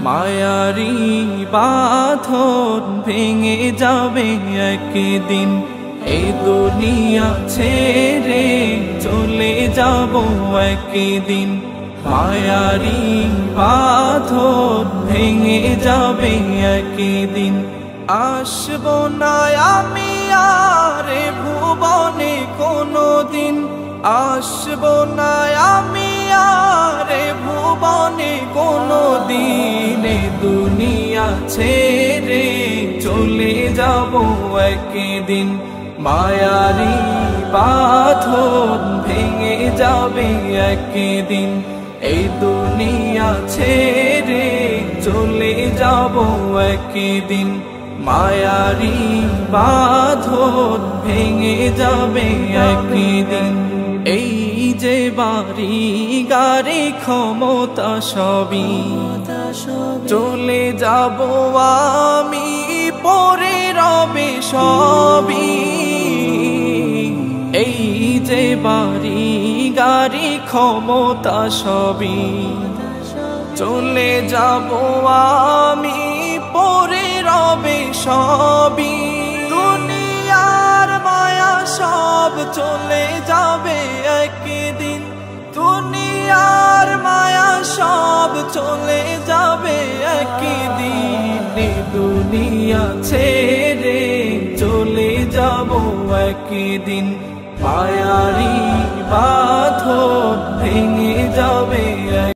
মায়ারি বাঁধন ভেঙে যাবে একদিন, এই দুনিয়া ছেড়ে চলে যাব একদিন। মায়ারি বাঁধন ভেঙে যাবে একদিন, আসবো না আমি আর ভুবনে কোনোদিন, আসবো না আমি আর ভুবনে কোনোদিন। দুনিয়া ছেড়ে চলে যাব একদিন, মায়ারি বাঁধন ভেঙে যাবে একদিন, এই দুনিয়া ছেড়ে চলে যাব একদিন। মায়ারি বাঁধন ভেঙে যাবে একদিন। এই যে বাড়ি গাড়ি ক্ষমতা সবই চলে যাব আমি, পরে রবে সবই। এই যে বাড়ি গাড়ি ক্ষমতা সবই চলে যাব আমি, পরে রবে সবই। দুনিয়ার মায়া সব চলে যাবে একদিন, দুনিয়ার মায়া সব চলে যাবে একদিন। দুনিয়া ছেড়ে চলে যাব একদিন, মায়ারি বাঁধন ভেঙে যাবে।